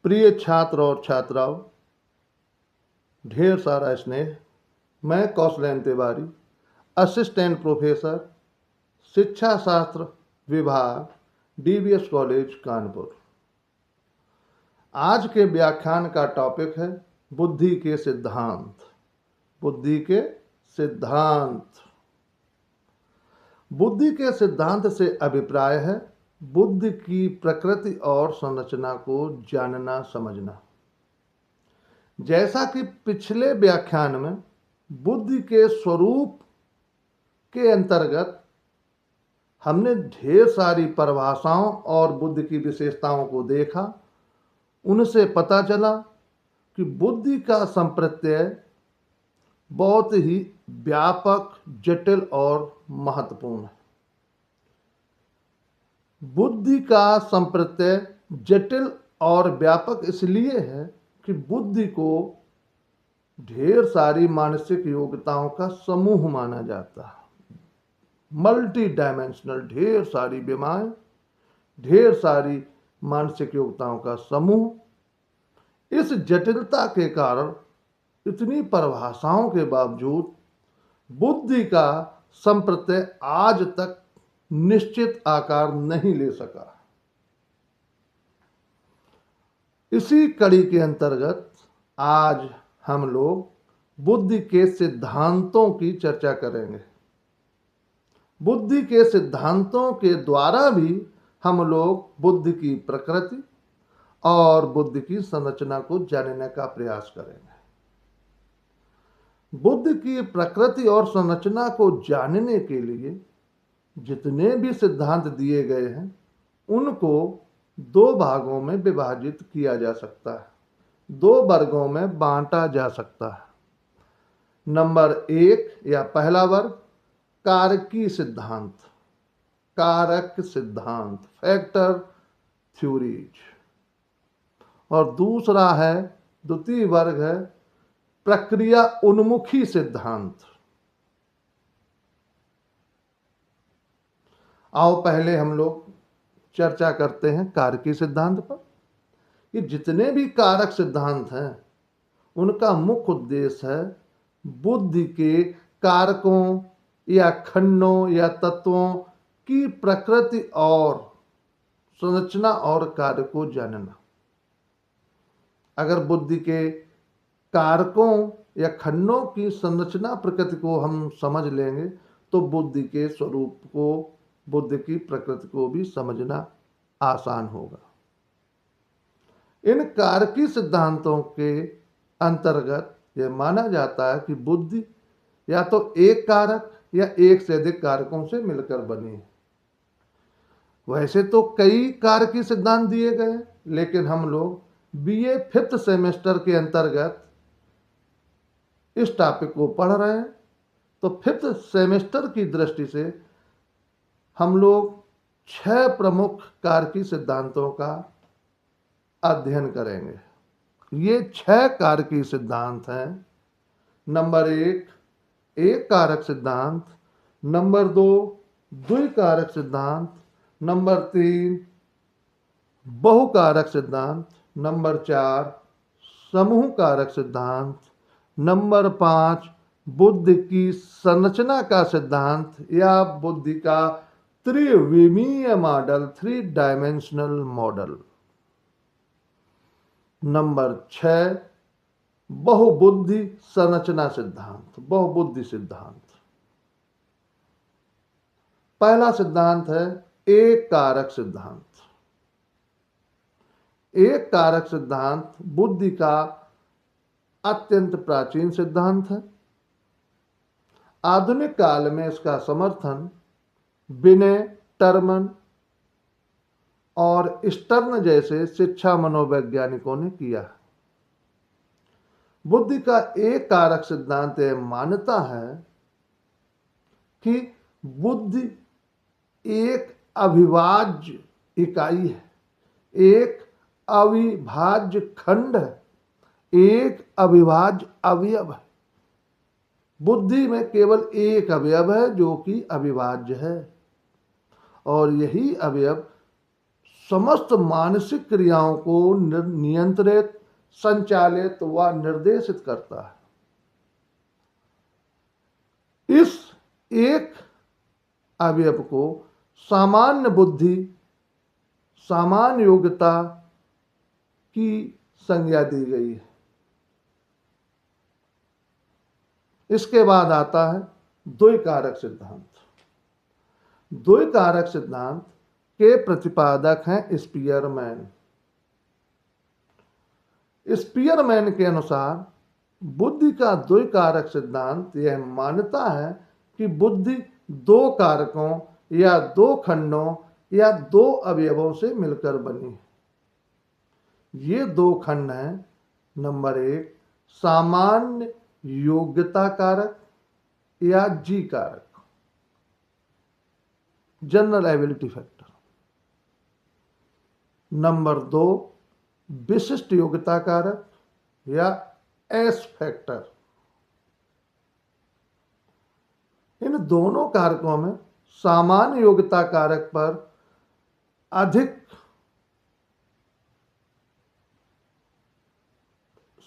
प्रिय छात्र और छात्राओं, ढेर सारा स्नेह। मैं कौशलेन तिवारी, असिस्टेंट प्रोफेसर, शिक्षा शास्त्र विभाग, डीवीएस कॉलेज कानपुर। आज के व्याख्यान का टॉपिक है बुद्धि के सिद्धांत। बुद्धि के सिद्धांत। बुद्धि के सिद्धांत से अभिप्राय है बुद्धि की प्रकृति और संरचना को जानना समझना। जैसा कि पिछले व्याख्यान में बुद्धि के स्वरूप के अंतर्गत हमने ढेर सारी परिभाषाओं और बुद्धि की विशेषताओं को देखा, उनसे पता चला कि बुद्धि का संप्रत्यय बहुत ही व्यापक, जटिल और महत्वपूर्ण है। बुद्धि का संप्रत्यय जटिल और व्यापक इसलिए है कि बुद्धि को ढेर सारी मानसिक योग्यताओं का समूह माना जाता है। मल्टी डायमेंशनल, ढेर सारी विमाएं, ढेर सारी मानसिक योग्यताओं का समूह। इस जटिलता के कारण इतनी परिभाषाओं के बावजूद बुद्धि का संप्रत्यय आज तक निश्चित आकार नहीं ले सका। इसी कड़ी के अंतर्गत आज हम लोग बुद्धि के सिद्धांतों की चर्चा करेंगे। बुद्धि के सिद्धांतों के द्वारा भी हम लोग बुद्धि की प्रकृति और बुद्धि की संरचना को जानने का प्रयास करेंगे। बुद्धि की प्रकृति और संरचना को जानने के लिए जितने भी सिद्धांत दिए गए हैं उनको दो भागों में विभाजित किया जा सकता है, दो वर्गों में बांटा जा सकता है। नंबर 1 या पहला वर्ग कारकी सिद्धांत, कारक सिद्धांत, फैक्टर थ्योरीज। और दूसरा है, द्वितीय वर्ग है प्रक्रिया उन्मुखी सिद्धांत। आओ पहले हम लोग चर्चा करते हैं कारकी सिद्धांत पर। ये जितने भी कारक सिद्धांत हैं उनका मुख्य उद्देश्य है बुद्धि के कारकों या खंडों या तत्वों की प्रकृति और संरचना और कार्य को जानना। अगर बुद्धि के कारकों या खंडों की संरचना प्रकृति को हम समझ लेंगे तो बुद्धि के स्वरूप को, बुद्धि की प्रकृति को भी समझना आसान होगा। इन कारकी सिद्धांतों के अंतर्गत यह माना जाता है कि बुद्धि या तो एक कारक या एक से अधिक कारकों से मिलकर बनी है। वैसे तो कई कारकी सिद्धांत दिए गए, लेकिन हम लोग बीए 5th सेमेस्टर के अंतर्गत इस टॉपिक को पढ़ रहे हैं, तो 5th सेमेस्टर की दृष्टि से हम लोग 6 प्रमुख कारकी सिद्धांतों का अध्ययन करेंगे। ये 6 कारकी सिद्धांत हैं। नंबर 1 एक कारक सिद्धांत, नंबर 2 द्विकारक सिद्धांत, नंबर 3 बहुकारक सिद्धांत, नंबर 4 समूह कारक सिद्धांत, नंबर 5 बुद्धि की संरचना का सिद्धांत या बुद्धि का त्रिविमीय मॉडल, 3 डायमेंशनल मॉडल, नंबर 6 बहुबुद्धि संरचना सिद्धांत, बहुबुद्धि सिद्धांत। पहला सिद्धांत है एक कारक सिद्धांत। एक कारक सिद्धांत बुद्धि का अत्यंत प्राचीन सिद्धांत है। आधुनिक काल में इसका समर्थन बिने, टर्मन और स्टर्न जैसे शिक्षा मनोवैज्ञानिकों ने किया। बुद्धि का एक कारक सिद्धांत यह मानता है कि बुद्धि एक अविभाज्य इकाई है, एक अविभाज्य खंड है, एक अविभाज्य अवयव है। बुद्धि में केवल एक अवयव है जो कि अविभाज्य है, और यही अवयव समस्त मानसिक क्रियाओं को नियंत्रित, संचालित व निर्देशित करता है। इस एक अवयव को सामान्य बुद्धि, सामान्य योग्यता की संज्ञा दी गई है। इसके बाद आता है द्वैकारक सिद्धांत। द्वैकारक सिद्धांत के प्रतिपादक हैं स्पीयरमैन। स्पीयरमैन के अनुसार बुद्धि का द्वैकारक सिद्धांत यह मानता है कि बुद्धि दो कारकों या दो खंडों या दो अवयवों से मिलकर बनी है। ये दो खंड हैं, नंबर 1 सामान्य योग्यता कारक या जी कारक, जनरल एबिलिटी फैक्टर। नंबर 2 विशिष्ट योग्यता कारक या एस फैक्टर। इन दोनों कारकों में सामान्य योग्यता कारक पर अधिक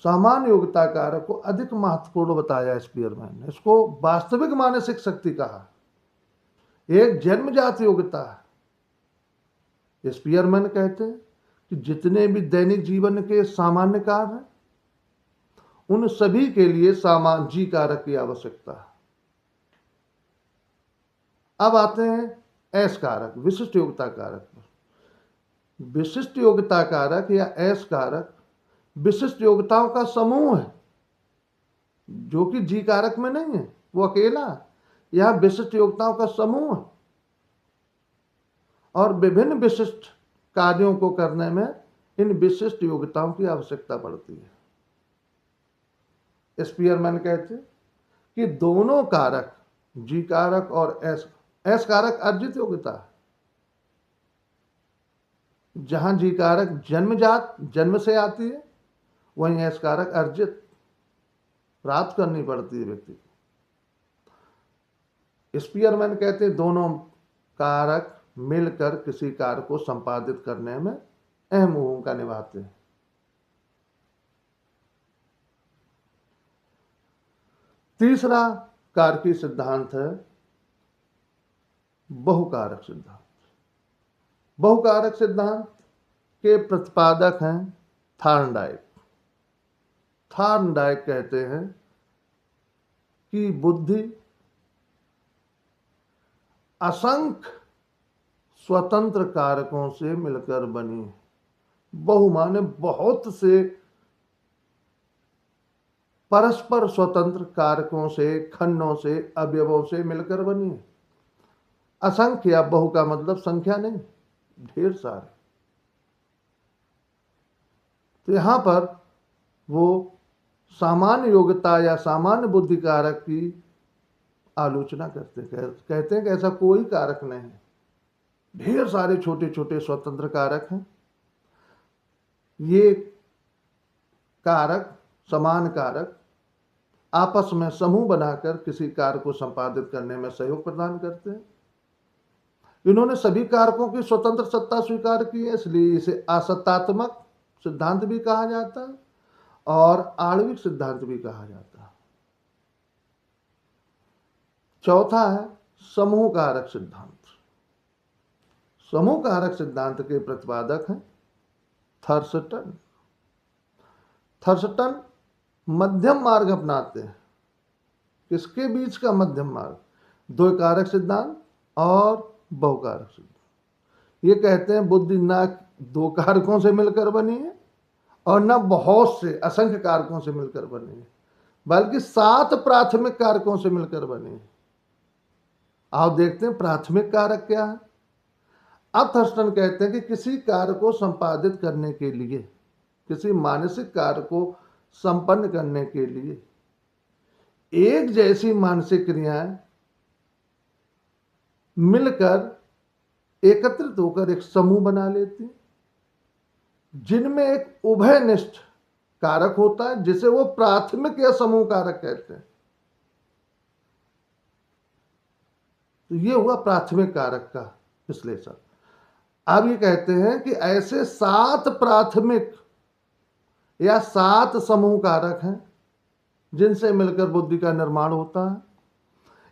सामान्य योग्यता कारक को अधिक महत्वपूर्ण बताया स्पीयरमैन ने। इसको वास्तविक मानसिक शक्ति कहा, एक जन्मजात योग्यता है। स्पीयरमैन कहते हैं कि जितने भी दैनिक जीवन के सामान्य कार्य हैं, उन सभी के लिए सामान्य जी कारक की आवश्यकता है। अब आते हैं एस कारक, विशिष्ट योग्यता कारक पर। विशिष्ट योग्यता कारक या एस कारक विशिष्ट योग्यताओं का समूह है, जो कि जी कारक में नहीं है, वो अकेला। यह विशिष्ट योग्यताओं का समूह है और विभिन्न विशिष्ट कार्यों को करने में इन विशिष्ट योग्यताओं की आवश्यकता पड़ती है। स्पीयरमैन कहते हैं कि दोनों कारक, जी कारक और एस कारक अर्जित योग्यता है। जहां जी कारक जन्मजात, जन्म से आती है, वहीं एस कारक अर्जित, प्राप्त करनी पड़ती है व्यक्ति को। स्पीयरमैन कहते हैं दोनों कारक मिलकर किसी कार्य को संपादित करने में अहम भूमिका निभाते हैं। तीसरा कारकीय सिद्धांत है बहुकारक सिद्धांत। बहुकारक सिद्धांत के प्रतिपादक हैं थॉर्नडाइक। थॉर्नडाइक कहते हैं कि बुद्धि असंख्य स्वतंत्र कारकों से मिलकर बनी है। बहु माने बहुत से परस्पर स्वतंत्र कारकों से, खंडों से, अवयवों से मिलकर बनी है। असंख्य या बहु का मतलब संख्या नहीं, ढेर सारे। तो यहां पर वो सामान्य योग्यता या सामान्य बुद्धि कारक की आलोचना करते हैं। कहते हैं कि ऐसा कोई कारक नहीं है, ढेर सारे छोटे छोटे स्वतंत्र कारक हैं। ये कारक, समान कारक आपस में समूह बनाकर किसी कार्य को संपादित करने में सहयोग प्रदान करते हैं। इन्होंने सभी कारकों की स्वतंत्र सत्ता स्वीकार की है, इसलिए इसे असत्तात्मक सिद्धांत भी कहा जाता है और आणविक सिद्धांत भी कहा जाता है। चौथा है समूह कारक सिद्धांत। समूह कारक सिद्धांत के प्रतिपादक हैं थर्स्टन। थर्स्टन मध्यम मार्ग अपनाते हैं। किसके बीच का मध्यम मार्ग? द्वैकारक सिद्धांत और बहुकारक सिद्धांत। ये कहते हैं बुद्धि ना दो कारकों से मिलकर बनी है और न बहुत से असंख्य कारकों से मिलकर बनी है, बल्कि 7 प्राथमिक कारकों से मिलकर बनी है। आप देखते हैं प्राथमिक कारक क्या है। अब थर्स्टन कहते हैं कि किसी कार्य को संपादित करने के लिए, किसी मानसिक कार्य को संपन्न करने के लिए एक जैसी मानसिक क्रियाएं मिलकर एकत्रित होकर एक समूह बना लेती हैं, जिनमें एक उभयनिष्ठ कारक होता है, जिसे वो प्राथमिक या समूह कारक कहते हैं। तो ये हुआ प्राथमिक कारक का विश्लेषण। अब ये कहते हैं कि ऐसे 7 प्राथमिक या 7 समूह कारक हैं जिनसे मिलकर बुद्धि का निर्माण होता है।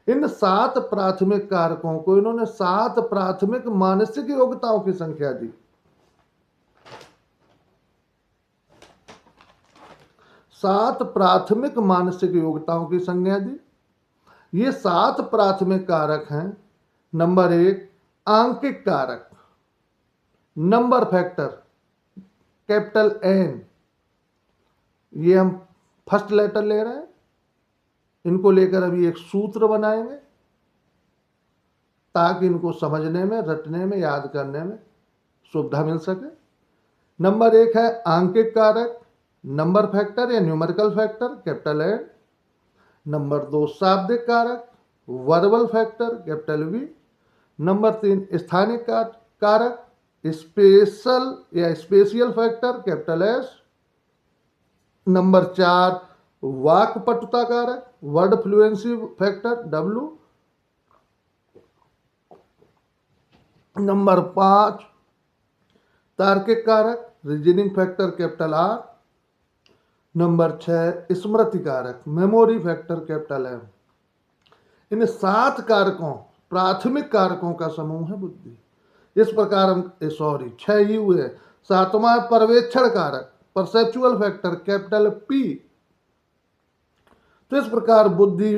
इन 7 प्राथमिक कारकों को इन्होंने 7 प्राथमिक मानसिक योग्यताओं की संख्या दी। 7 प्राथमिक मानसिक योग्यताओं की संज्ञा दी। ये 7 प्राथमिक कारक हैं। नंबर 1 आंकिक कारक, नंबर फैक्टर कैपिटल N, ये हम फर्स्ट लेटर ले रहे हैं। इनको लेकर अभी एक सूत्र बनाएंगे ताकि इनको समझने में, रटने में, याद करने में सुविधा मिल सके। नंबर 1 है आंकिक कारक, नंबर फैक्टर या numerical factor capital N। Number 2 शाब्दिक कारक, verbal factor capital V। Number 3 स्थानिक कारक, स्पेशल या spatial factor capital S। Number 4 वाक्पटुता कारक, word fluency factor W। Number 5 तार्किक कारक, reasoning factor capital R। Number 6 स्मृति कारक, मेमोरी फैक्टर कैपिटल M। इन 7 कारकों, प्राथमिक कारकों का समूह है बुद्धि। इस प्रकार हम 6 ही हुए। 7वां पर्यवेक्षण कारक, परसेप्चुअल फैक्टर कैपिटल P। तो इस प्रकार बुद्धि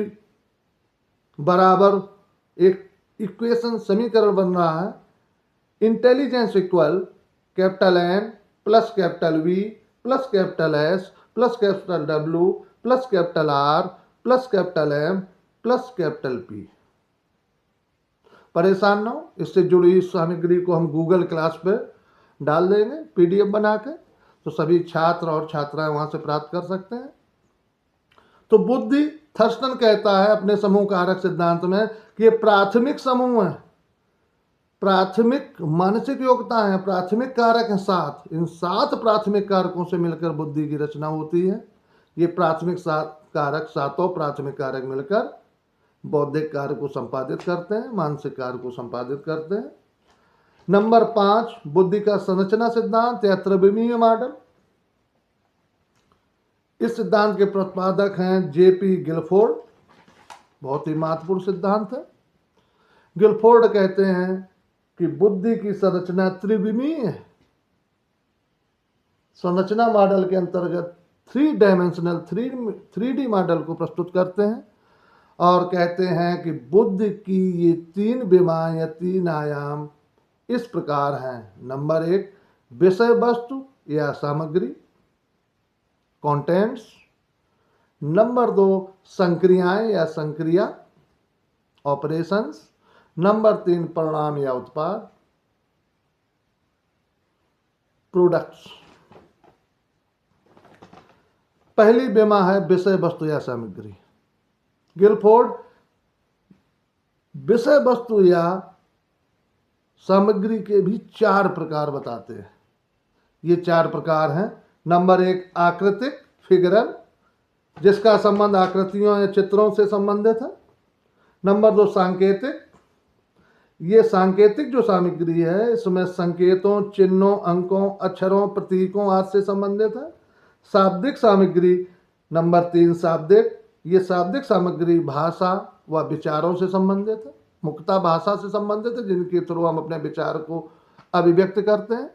बराबर एक इक्वेशन, समीकरण बन रहा है। Intelligence equal capital N plus capital V plus capital S plus capital W plus capital R plus capital M plus capital P। परेशान ना हो, इससे जुड़ी इस सामग्री को हम गूगल क्लास पे डाल देंगे PDF बना के, तो सभी छात्र और छात्राएं वहां से प्राप्त कर सकते हैं। तो बुद्धि, थर्स्टन कहता है अपने समूह कारक सिद्धांत में कि ये प्राथमिक समूह है, प्राथमिक मानसिक योग्यता है, प्राथमिक कारक है 7। इन 7 प्राथमिक कारकों से मिलकर बुद्धि की रचना होती है। ये प्राथमिक कारक, 7 प्राथमिक कारक मिलकर बौद्धिक कार्य को संपादित करते हैं, मानसिक कार्य को संपादित करते हैं। नंबर 5 बुद्धि का संरचना सिद्धांत या त्रिविमीय मॉडल। इस सिद्धांत के प्रतिपादक हैं JP गिलफोर्ड। बहुत ही महत्वपूर्ण सिद्धांत है। गिलफोर्ड कहते हैं कि बुद्धि की संरचना त्रिविमीय है। संरचना मॉडल के अंतर्गत 3 डायमेंशनल 3D मॉडल को प्रस्तुत करते हैं और कहते हैं कि बुद्धि की ये 3 विमा या 3 आयाम इस प्रकार हैं। नंबर 1 विषय वस्तु या सामग्री कंटेंट्स। नंबर 2 संक्रियाएं या संक्रिया ऑपरेशंस। नंबर 3 परिणाम या उत्पाद प्रोडक्ट्स। पहली विमा है विषय वस्तु या सामग्री। गिलफोर्ड विषय वस्तु या सामग्री के भी 4 प्रकार बताते हैं। ये 4 प्रकार हैं। नंबर 1 आकृतिक, फिगरल, जिसका संबंध आकृतियों या चित्रों से संबंधित है। नंबर 2 सांकेतिक, ये सांकेतिक जो सामग्री है इसमें संकेतों, चिन्हों, अंकों, अक्षरों, प्रतीकों आदि से संबंधित है। शाब्दिक सामग्री। नंबर 3 शाब्दिक, ये शाब्दिक सामग्री भाषा व विचारों से संबंधित है, मुख्यतः भाषा से संबंधित है, जिनके थ्रू हम अपने विचार को अभिव्यक्त करते हैं।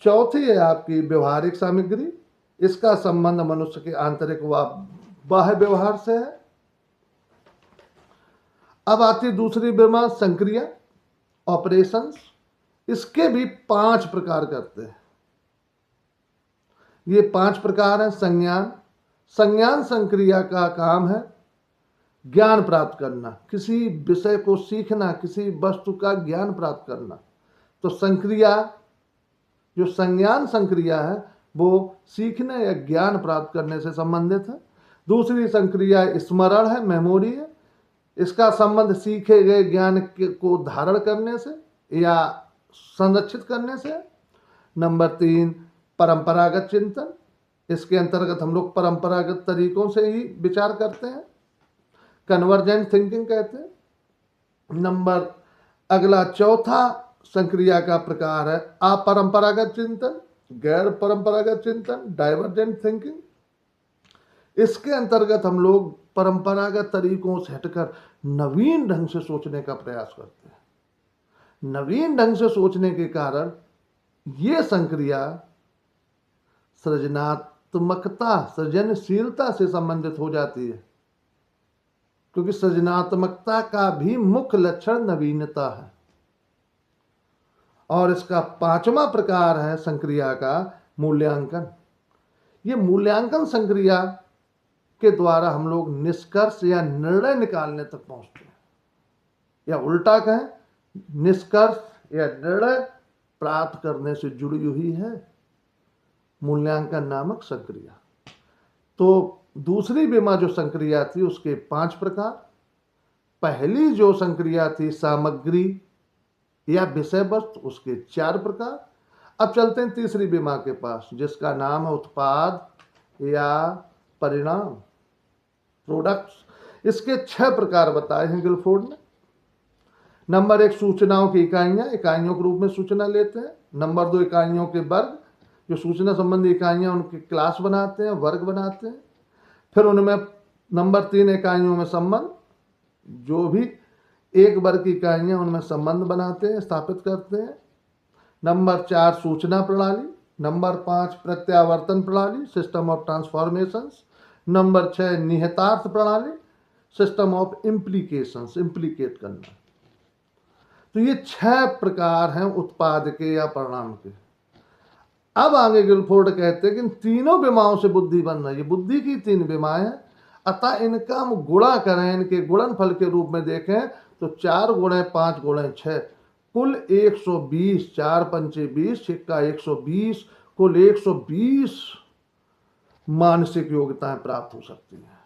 चौथी है आपकी व्यवहारिक सामग्री, इसका संबंध मनुष्य के आंतरिक व बाह्य व्यवहार से है। अब आती दूसरी विमा संक्रिया ऑपरेशंस। इसके भी 5 प्रकार करते हैं। ये 5 प्रकार हैं। संज्ञान, संज्ञान संक्रिया का काम है ज्ञान प्राप्त करना, किसी विषय को सीखना, किसी वस्तु का ज्ञान प्राप्त करना। तो संक्रिया जो संज्ञान संक्रिया है वो सीखने या ज्ञान प्राप्त करने से संबंधित है। दूसरी संक्रिया स्मरण है, मेमोरी है, इसका संबंध सीखे गए ज्ञान को धारण करने से या संरक्षित करने से। नंबर 3 परंपरागत चिंतन, इसके अंतर्गत हम लोग परंपरागत तरीकों से ही विचार करते हैं, कन्वर्जेंट थिंकिंग कहते हैं। नंबर अगला चौथा संक्रिया का प्रकार है अपरंपरागत चिंतन, गैर परंपरागत चिंतन, डाइवर्जेंट थिंकिंग। इसके अंतर्गत हम लोग परंपरागत तरीकों से हटकर नवीन ढंग से सोचने का प्रयास करते हैं। नवीन ढंग से सोचने के कारण ये संक्रिया सृजनात्मकता, सृजनशीलता से संबंधित हो जाती है, क्योंकि सृजनात्मकता का भी मुख्य लक्षण नवीनता है। और इसका पांचवा प्रकार है संक्रिया का मूल्यांकन। ये मूल्यांकन संक्रिया के द्वारा हम लोग निष्कर्ष या निर्णय निकालने तक पहुंचते हैं, या उल्टा कहें निष्कर्ष या निर्णय प्राप्त करने से जुड़ी हुई है मूल्यांकन नामक संक्रिया। तो दूसरी विमा जो संक्रिया थी उसके 5 प्रकार। पहली जो संक्रिया थी सामग्री या विषय वस्तु, उसके 4 प्रकार। अब चलते हैं तीसरी विमा के पास, जिसका नाम है उत्पाद या परिणाम, प्रोडक्ट्स। इसके 6 प्रकार बताए हैं गिलफोर्ड ने। नंबर 1 सूचनाओं की इकाइयां, इकाइयों के रूप में सूचना लेते हैं। नंबर 2 इकाइयों के वर्ग, जो सूचना संबंधी इकाइयां उनके क्लास बनाते हैं, वर्ग बनाते हैं। फिर उनमें नंबर 3 इकाइयों में संबंध, जो भी एक वर्ग की इकाइयां उनमें संबंध बनाते हैं, स्थापित करते हैं। नंबर 4 सूचना प्रणाली। नंबर 5 प्रत्यावर्तन प्रणाली, सिस्टम ऑफ ट्रांसफॉर्मेशंस। नंबर 6 निहितार्थ प्रणाली, सिस्टम ऑफ इम्प्लीकेशंस, इम्प्लीकेट करना। तो ये 6 प्रकार हैं उत्पाद के या परिणाम के। अब आगे गिलफोर्ड कहते हैं कि इन तीनों विमाओं से बुद्धि बनना, ये बुद्धि की 3 विमाएं हैं, अतः इनका हम गुणा करें, इनके गुणनफल के रूप में देखें तो 4 गुणे 5 गुणे 6 कुल 120, 4 पंचे 20, छिक्का 120, कुल 120 मानसिक योग्यताएं प्राप्त हो सकती हैं।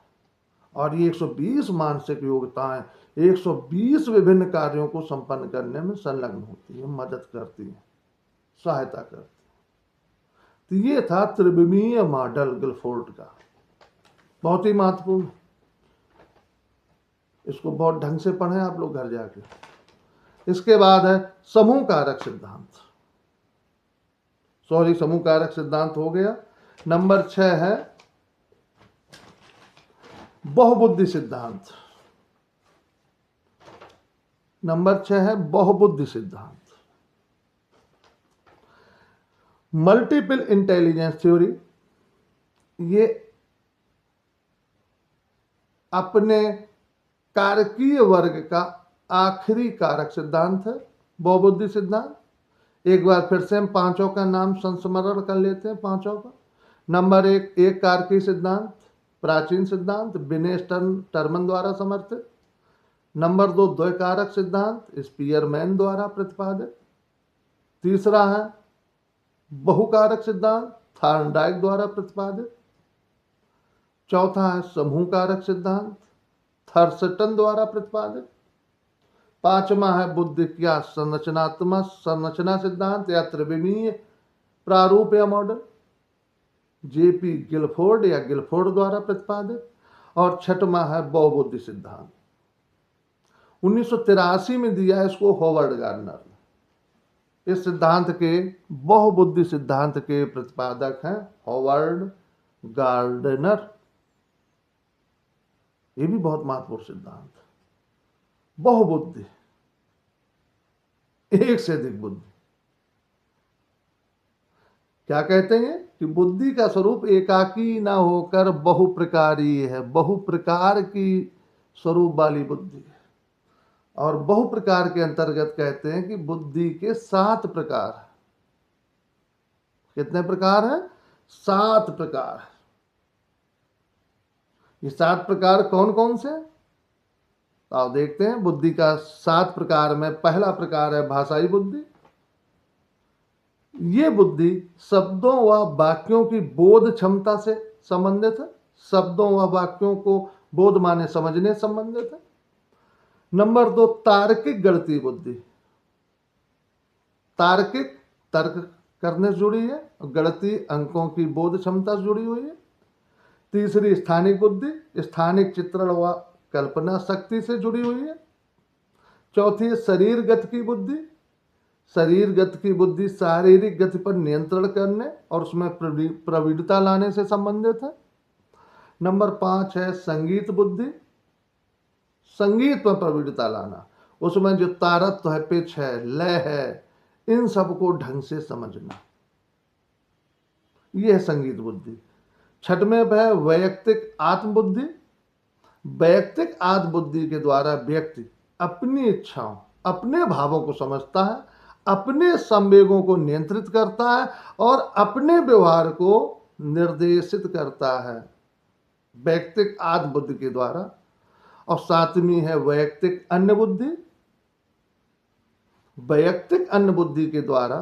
और ये 120 मानसिक योग्यताएं 120 विभिन्न कार्यों को संपन्न करने में संलग्न होती है, मदद करती है, सहायता करती है। तो ये था त्रिविमीय मॉडल गिलफोर्ड का, बहुत ही महत्वपूर्ण। इसको बहुत ढंग से पढ़ें आप लोग घर जाके। इसके बाद है समूह कारक सिद्धांत। समूह कारक सिद्धांत हो गया। नंबर 6 है बहुबुद्धि सिद्धांत। नंबर 6 है बहुबुद्धि सिद्धांत। मल्टीपल इंटेलिजेंस थ्योरी, ये अपने कारकीय वर्ग का आखिरी कारक सिद्धांत है, बहुबुद्धि सिद्धांत। एक बार फिर से हम पांचों का नाम संस्मरण कर लेते हैं, पांचों का। नंबर 1 एक कारकीय सिद्धांत, प्राचीन सिद्धांत, विनेश टर्मन द्वारा समर्थित। नंबर 2 द्वैकारक सिद्धांत, स्पीयरमैन द्वारा प्रतिपादित। तीसरा है बहुकारक सिद्धांत, थॉर्नडाइक द्वारा प्रतिपादित। चौथा है समूह कारक सिद्धांत, थर्स्टन द्वारा प्रतिपादित। पांचवा है बुद्धि का संरचनात्मक संरचना सिद्धांत या त्रिविमीय प्रारूप या मॉडल, जेपी गिलफोर्ड या गिलफोर्ड द्वारा प्रतिपादित। और छठवां है बहुबुद्धि सिद्धांत, 1983 में दिया है इसको हॉवर्ड गार्डनर ने। इस सिद्धांत के, बहुबुद्धि सिद्धांत के प्रतिपादक हैं हॉवर्ड गार्डनर। ये भी बहुत महत्वपूर्ण सिद्धांत। बहुबुद्धि, एक से अधिक बुद्धि। क्या कहते हैं कि बुद्धि का स्वरूप एकाकी ना होकर बहुप्रकारी है, बहुप्रकार की स्वरूप वाली बुद्धि है। और बहुप्रकार के अंतर्गत कहते हैं कि बुद्धि के 7 प्रकार हैं। कितने प्रकार हैं? 7 प्रकार। ये 7 प्रकार कौन कौन से? तो आप देखते हैं बुद्धि का 7 प्रकार में पहला प्रकार है भाषाई बुद्धि। ये बुद्धि शब्दों व वाक्यों की बोध क्षमता से संबंधित है, शब्दों व वाक्यों को बोध माने समझने संबंधित है। नंबर 2 तार्किक गणितीय बुद्धि, तार्किक तर्क करने से जुड़ी है, गणितीय अंकों की बोध क्षमता से जुड़ी हुई है। तीसरी स्थानिक बुद्धि, स्थानिक चित्रण व कल्पना शक्ति से जुड़ी हुई है। चौथी शरीर गत की बुद्धि, शरीर गति की बुद्धि शारीरिक गति पर नियंत्रण करने और उसमें प्रविणता लाने से संबंधित है। नंबर 5 है संगीत बुद्धि, संगीत में प्रविणता लाना, उसमें जो तारत्व है, पिच है, लय है, इन सबको ढंग से समझना, यह है संगीत बुद्धि। छठवें है वैयक्तिक आत्मबुद्धि। वैयक्तिक आत्मबुद्धि के द्वारा व्यक्ति अपनी इच्छाओं, अपने भावों को समझता है, अपने संवेगों को नियंत्रित करता है और अपने व्यवहार को निर्देशित करता है वैयक्तिक आत्मबुद्धि के द्वारा। और सातवीं है वैयक्तिक अन्य बुद्धि। वैयक्तिक अन्य बुद्धि के द्वारा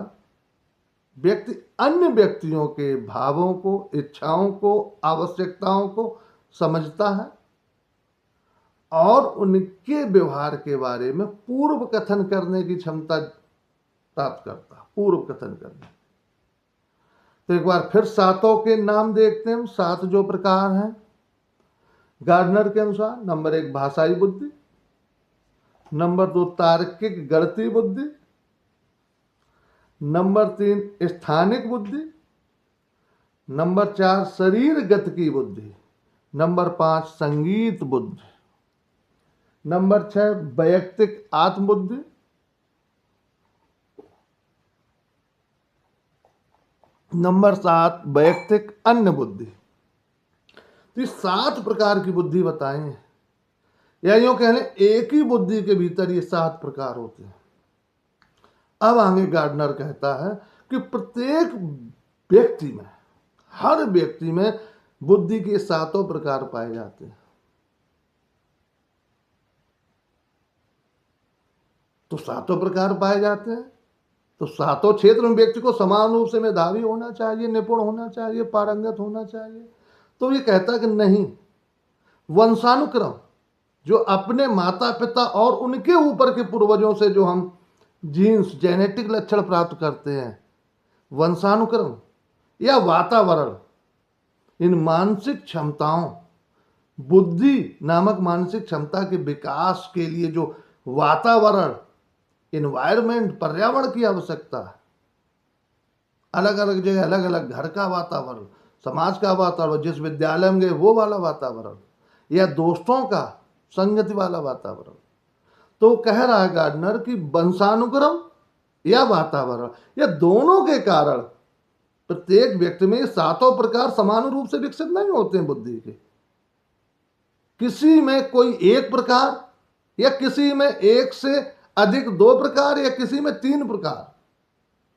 व्यक्ति अन्य व्यक्तियों के भावों को, इच्छाओं को, आवश्यकताओं को समझता है और उनके व्यवहार के बारे में पूर्व कथन करने की क्षमता प्राप्त करता है, पूर्व कथन करने। तो एक बार फिर सातों के नाम देखते हैं। सात जो प्रकार हैं गार्डनर के अनुसार, नंबर 1 भाषाई बुद्धि, नंबर 2 तार्किक गणितीय बुद्धि, नंबर 3 स्थानिक बुद्धि, नंबर 4 शरीर गति की बुद्धि, नंबर 5 संगीत बुद्धि, नंबर 6 वैयक्तिक आत्मबुद्धि, नंबर 7 वैयक्तिक अन्य बुद्धि। तो 7 प्रकार की बुद्धि बताई है, या यूं कह लें एक ही बुद्धि के भीतर ये 7 प्रकार होते हैं। अब आगे गार्डनर कहता है कि प्रत्येक व्यक्ति में, हर व्यक्ति में बुद्धि के 7 प्रकार पाए जाते हैं। तो 7 प्रकार पाए जाते हैं, तो 7 क्षेत्र में व्यक्ति को समान रूप से मेधावी होना चाहिए, निपुण होना चाहिए, पारंगत होना चाहिए। तो ये कहता है कि नहीं, वंशानुक्रम जो अपने माता पिता और उनके ऊपर के पूर्वजों से जो हम जीन्स, जेनेटिक लक्षण प्राप्त करते हैं, वंशानुक्रम या वातावरण, इन मानसिक क्षमताओं, बुद्धि नामक मानसिक क्षमता के विकास के लिए जो वातावरण, इन्वायरमेंट, पर्यावरण की आवश्यकता है, अलग अलग जगह अलग अलग घर का वातावरण, समाज का वातावरण, जिस विद्यालय में गए वो वाला वातावरण, या दोस्तों का संगति वाला वातावरण। तो कह रहा है गार्डनर कि वंशानुक्रम या वातावरण, या दोनों के कारण प्रत्येक व्यक्ति में 7 प्रकार समान रूप से विकसित नहीं होते हैं बुद्धि के। किसी में कोई एक प्रकार, या किसी में एक से अधिक 2 प्रकार, या किसी में 3 प्रकार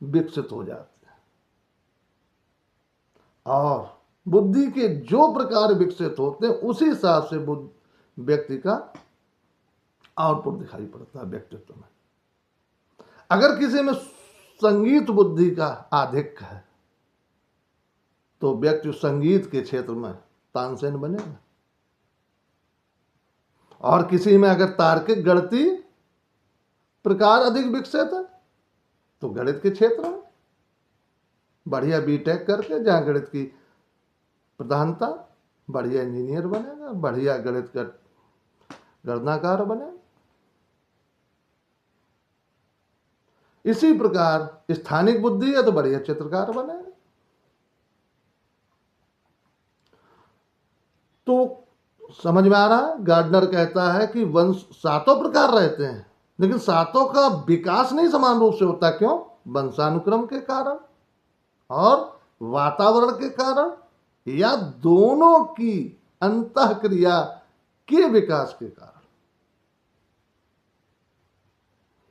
विकसित हो जाते हैं। और बुद्धि के जो प्रकार विकसित होते हैं उसी हिसाब से व्यक्ति का आउटपुट दिखाई पड़ता है व्यक्तित्व में। अगर किसी में संगीत बुद्धि का आधिक्य है तो व्यक्ति संगीत के क्षेत्र में तानसेन बनेगा, और किसी में अगर तार्किक गणितीय प्रकार अधिक विकसित है तो गणित के क्षेत्र में बढ़िया बीटेक करके, जहां गणित की प्रधानता, बढ़िया इंजीनियर बनेगा, बढ़िया गणित का गणनाकार बनेगा। इसी प्रकार स्थानिक बुद्धि है तो बढ़िया चित्रकार बनेगा। तो समझ में आ रहा है, गार्डनर कहता है कि वंश 7 प्रकार रहते हैं, लेकिन 7 का विकास नहीं समान रूप से होता। क्यों? वंशानुक्रम के कारण और वातावरण के कारण, या दोनों की अंतःक्रिया के विकास के कारण।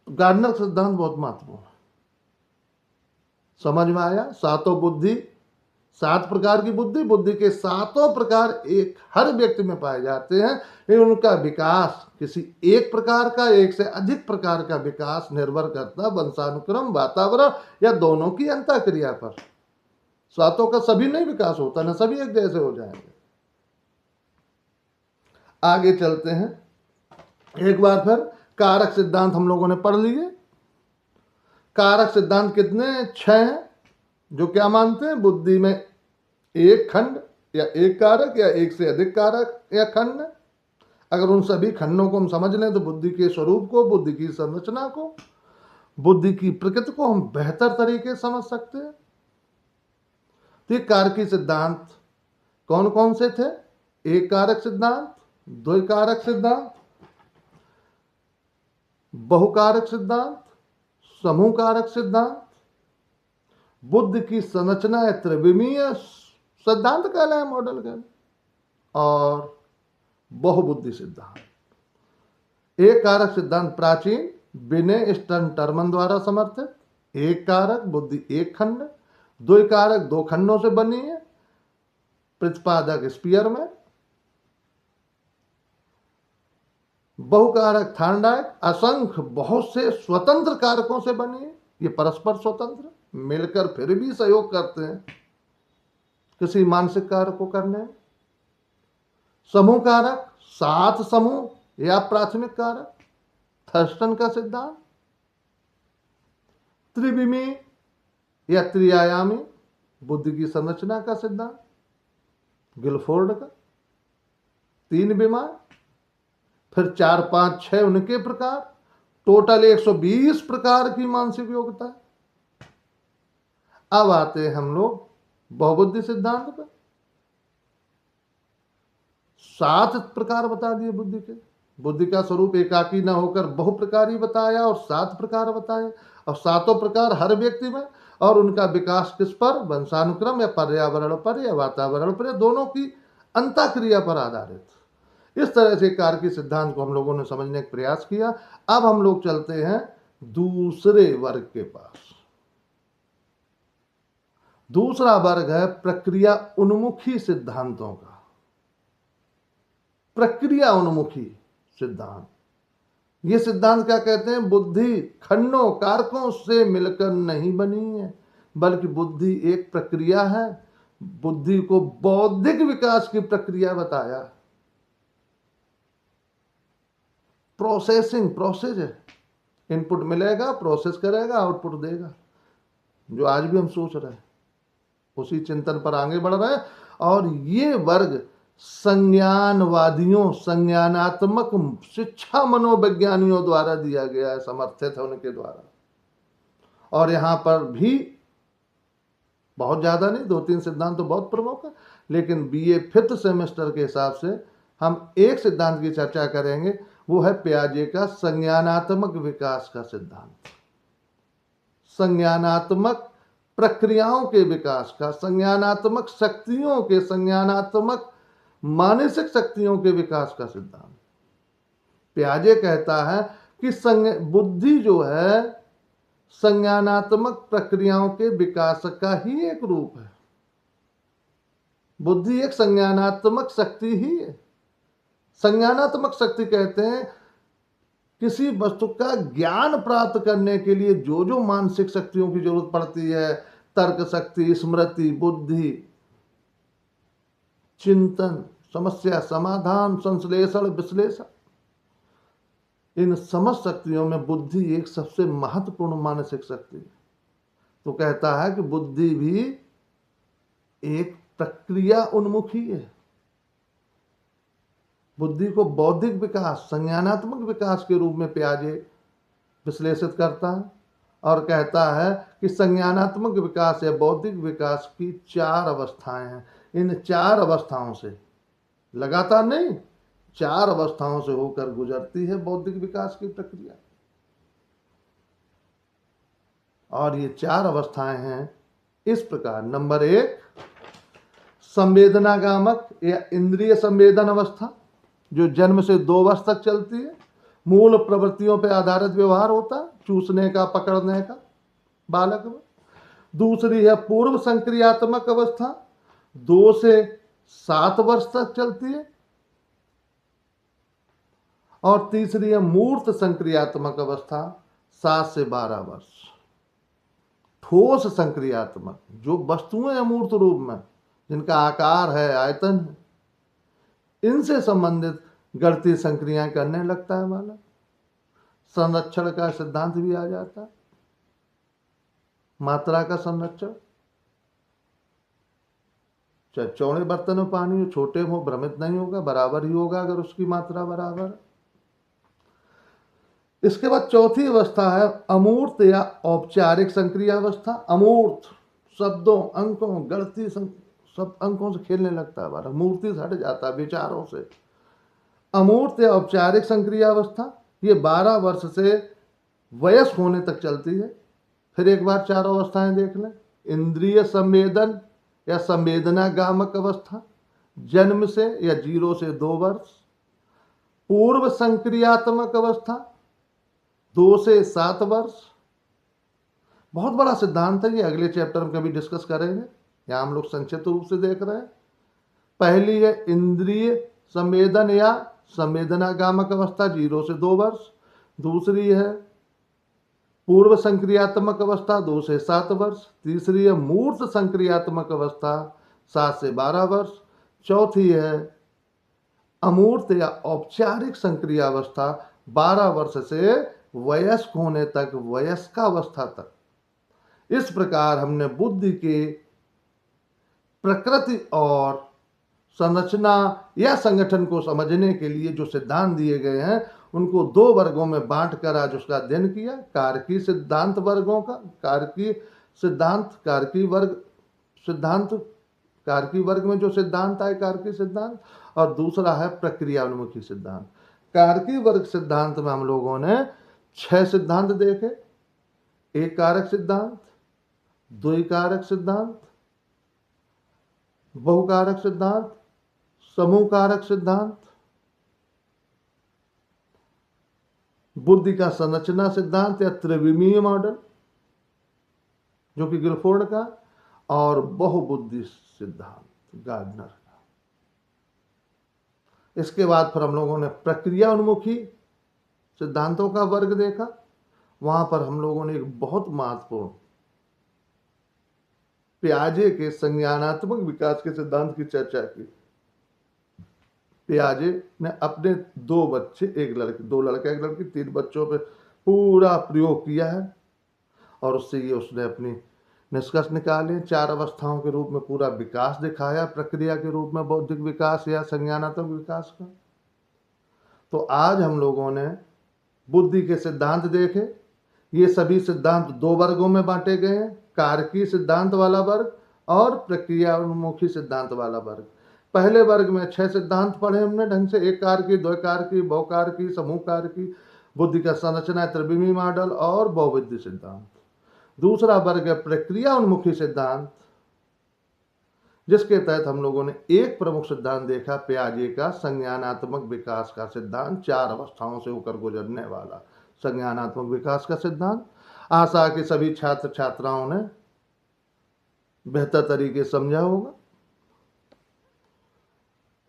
गार्डनर का सिद्धांत बहुत महत्वपूर्ण है। समझ में आया? 7 बुद्धि, 7 प्रकार की बुद्धि, बुद्धि के 7 प्रकार एक हर व्यक्ति में पाए जाते हैं, लेकिन उनका विकास किसी एक प्रकार का, एक से अधिक प्रकार का विकास निर्भर करता है वंशानुक्रम, वातावरण या दोनों की अंतःक्रिया पर। 7 का सभी नहीं विकास होता, ना सभी एक जैसे हो जाएंगे। आगे चलते हैं। एक बार फिर कारक सिद्धांत हम लोगों ने पढ़ लिए। कारक सिद्धांत कितने? 6 हैं, जो क्या मानते हैं? बुद्धि में एक खंड या एक कारक या एक से अधिक कारक या खंड। अगर उन सभी खंडों को हम समझ लें तो बुद्धि के स्वरूप को, बुद्धि की संरचना को, बुद्धि की प्रकृति को हम बेहतर तरीके से समझ सकते हैं। तो ये कारकी सिद्धांत कौन कौन से थे? एक कारक सिद्धांत, द्वि कारक सिद्धांत, बहुकारक सिद्धांत, समूह कारक सिद्धांत, बुद्धि की संरचना है त्रिविमीय सिद्धांत कहलाए, मॉडल कहलाए, और बहुबुद्धि सिद्धांत। एक कारक सिद्धांत प्राचीन विनय स्टर्न टर्मन द्वारा समर्थित। एक कारक बुद्धि एक खंड, द्वि कारक दो खंडों से बनी है, प्रतिपादक स्पीयरमैन, बहुकारक थॉर्नडाइक असंख्य बहुत से स्वतंत्र कारकों से बनी है। ये परस्पर स्वतंत्र मिलकर फिर भी सहयोग करते हैं किसी मानसिक कार्य को करने में। समूह कारक 7 समूह या प्राथमिक कारक, थर्स्टन का सिद्धांत। त्रिविमीय या त्रिआयामी बुद्धि की संरचना का सिद्धांत, गिलफोर्ड का। 3 विमाएं, फिर 4, 5, 6 उनके प्रकार, टोटल 120 प्रकार की मानसिक योग्यता। अब आते हैं हम लोग बहुबुद्धि सिद्धांत पर। 7 प्रकार बता दिए बुद्धि के। बुद्धि का स्वरूप एकाकी न होकर बहुप्रकारी बताया और 7 प्रकार बताए, और 7 प्रकार हर व्यक्ति में, और उनका विकास किस पर? वंशानुक्रम या पर्यावरण पर या वातावरण पर, या दोनों की अंतःक्रिया पर आधारित। इस तरह से कारकी सिद्धांत को हम लोगों ने समझने का प्रयास किया। अब हम लोग चलते हैं दूसरे वर्ग के पास। दूसरा वर्ग है प्रक्रिया उन्मुखी सिद्धांतों का। प्रक्रिया उन्मुखी सिद्धांत, ये सिद्धांत क्या कहते हैं? बुद्धि खंडों कारकों से मिलकर नहीं बनी है, बल्कि बुद्धि एक प्रक्रिया है। बुद्धि को बौद्धिक विकास की प्रक्रिया बताया। प्रोसेस है। इनपुट मिलेगा, प्रोसेस करेगा, आउटपुट देगा। जो आज भी हम सोच रहे हैं उसी चिंतन पर आगे बढ़ रहे हैं। और ये वर्ग संज्ञानवादियों, संज्ञानात्मक शिक्षा मनोविज्ञानियों द्वारा दिया गया है, समर्थित है उनके द्वारा। और यहां पर भी बहुत ज्यादा नहीं, 2-3 सिद्धांत तो बहुत प्रमुख है, लेकिन बीए 5th सेमेस्टर के हिसाब से हम एक सिद्धांत की चर्चा करेंगे। वो है पियाजे का संज्ञानात्मक विकास का सिद्धांत। संज्ञानात्मक प्रक्रियाओं के विकास का, संज्ञानात्मक शक्तियों के, संज्ञानात्मक मानसिक शक्तियों के विकास का सिद्धांत। पियाजे कहता है कि बुद्धि जो है संज्ञानात्मक प्रक्रियाओं के विकास का ही एक रूप है। बुद्धि एक संज्ञानात्मक शक्ति ही है। संज्ञानात्मक शक्ति कहते हैं किसी वस्तु का ज्ञान प्राप्त करने के लिए जो जो मानसिक शक्तियों की जरूरत पड़ती है, तर्क शक्ति, स्मृति, बुद्धि, चिंतन, समस्या समाधान, संश्लेषण, विश्लेषण, इन समस्त शक्तियों में बुद्धि एक सबसे महत्वपूर्ण मानसिक शक्ति है। तो कहता है कि बुद्धि भी एक प्रक्रिया उन्मुखी है। बुद्धि को बौद्धिक विकास, संज्ञानात्मक विकास के रूप में पियाजे विश्लेषित करता है और कहता है कि संज्ञानात्मक विकास या बौद्धिक विकास की 4 अवस्थाएं हैं। इन 4 अवस्थाओं से, लगातार नहीं, 4 अवस्थाओं से होकर गुजरती है बौद्धिक विकास की प्रक्रिया। और ये 4 अवस्थाएं हैं इस प्रकार। नंबर 1 संवेदनागामक या इंद्रिय संवेदन अवस्था, जो जन्म से 2 वर्ष तक चलती है। मूल प्रवृत्तियों पर आधारित व्यवहार होता है, चूसने का, पकड़ने का बालक में। दूसरी है पूर्व संक्रियात्मक अवस्था, 2 से 7 वर्ष तक चलती है। और तीसरी है मूर्त संक्रियात्मक अवस्था, 7 से 12 वर्ष। ठोस संक्रियात्मक, जो वस्तुएं अमूर्त रूप में, जिनका आकार है, आयतन है, इनसे संबंधित गणितीय संक्रियाएं करने लगता है बालक। संरक्षण का सिद्धांत भी आ जाता है, मात्रा का संरक्षण। चाहे चौड़े बर्तन में पानी हो, छोटे हो, भ्रमित नहीं होगा, बराबर ही होगा अगर उसकी मात्रा बराबर है। इसके बाद चौथी अवस्था है अमूर्त या औपचारिक संक्रिय अवस्था। अमूर्त शब्दों, अंकों, गणती सब अंकों से खेलने लगता है, हमारा मूर्ति से हट जाता है, विचारों से। अमूर्त या औपचारिक संक्रिय अवस्था ये 12 वर्ष से वयस्क होने तक चलती है। फिर एक बार चारों अवस्थाएं देख लें। इंद्रिय संवेदन या संवेदना गामक अवस्था, जन्म से या 0 से 2 वर्ष। पूर्व संक्रियात्मक अवस्था 2 से 7 वर्ष। बहुत बड़ा सिद्धांत है, ये अगले चैप्टर में कभी डिस्कस करेंगे, यहाँ हम लोग संक्षिप्त रूप से देख रहे हैं। पहली है इंद्रिय संवेदन या संवेदना गामक अवस्था 0 से 2 वर्ष। दूसरी है पूर्व संक्रियात्मक अवस्था 2 से 7 वर्ष। तीसरी है मूर्त संक्रियात्मक अवस्था 7 से 12 वर्ष। चौथी है अमूर्त या औपचारिक संक्रियावस्था 12 वर्ष से वयस्क होने तक, वयस्कावस्था तक। इस प्रकार हमने बुद्धि के प्रकृति और संरचना या संगठन को समझने के लिए जो सिद्धांत दिए गए हैं उनको 2 वर्गों में बांट कर आज उसका अध्ययन किया। कारकी सिद्धांत वर्गों का, कारकी सिद्धांत, कारकी वर्ग सिद्धांत, कारकी वर्ग में जो सिद्धांत आए कारकी सिद्धांत, और दूसरा है प्रक्रिया उन्मुखी सिद्धांत। कारकी वर्ग सिद्धांत में हम लोगों ने 6 सिद्धांत देखे। एक कारक सिद्धांत, द्विकारक सिद्धांत, बहुकारक सिद्धांत, समूह कारक सिद्धांत, बुद्धि का संरचना सिद्धांत या त्रिविमीय मॉडल जो कि गिलफोर्ड का, और बहुबुद्धि सिद्धांत गार्डनर का। इसके बाद फिर हम लोगों ने प्रक्रिया उन्मुखी सिद्धांतों का वर्ग देखा। वहां पर हम लोगों ने एक बहुत महत्वपूर्ण पियाजे के संज्ञानात्मक विकास के सिद्धांत की चर्चा की। पियाजे ने अपने 2 बच्चे, एक लड़की, 2 लड़का एक लड़की, 3 बच्चों पे पूरा प्रयोग किया है और उससे ये उसने अपनी निष्कर्ष निकाले। 4 अवस्थाओं के रूप में पूरा विकास दिखाया, प्रक्रिया के रूप में बौद्धिक विकास या संज्ञानात्मक विकास का। तो आज हम लोगों ने बुद्धि के सिद्धांत देखे। ये सभी सिद्धांत 2 वर्गों में बांटे गए हैं, कारकी सिद्धांत वाला वर्ग और प्रक्रिया उन्मुखी सिद्धांत वाला वर्ग। पहले वर्ग में 6 सिद्धांत पढ़े हमने ढंग से, एक कारकी, द्विकारकी, बहुकारकी, समूह कारकी, बुद्धि का संरचना, त्रिविमीय मॉडल और बहुबुद्धि सिद्धांत। दूसरा वर्ग है प्रक्रिया उन्मुखी सिद्धांत, जिसके तहत हम लोगों ने एक प्रमुख सिद्धांत देखा, पियाजे का संज्ञानात्मक विकास का सिद्धांत, 4 अवस्थाओं से होकर गुजरने वाला संज्ञानात्मक विकास का सिद्धांत। आशा कि सभी छात्र छात्राओं ने बेहतर तरीके से समझा होगा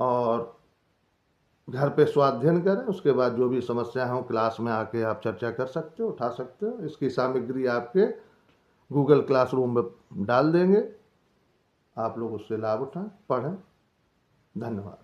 और घर पे स्वाध्ययन करें। उसके बाद जो भी समस्या हो क्लास में आके आप चर्चा कर सकते हो, उठा सकते हो। इसकी सामग्री आपके गूगल क्लासरूम में डाल देंगे, आप लोग उससे लाभ उठाएं, पढ़ें। धन्यवाद।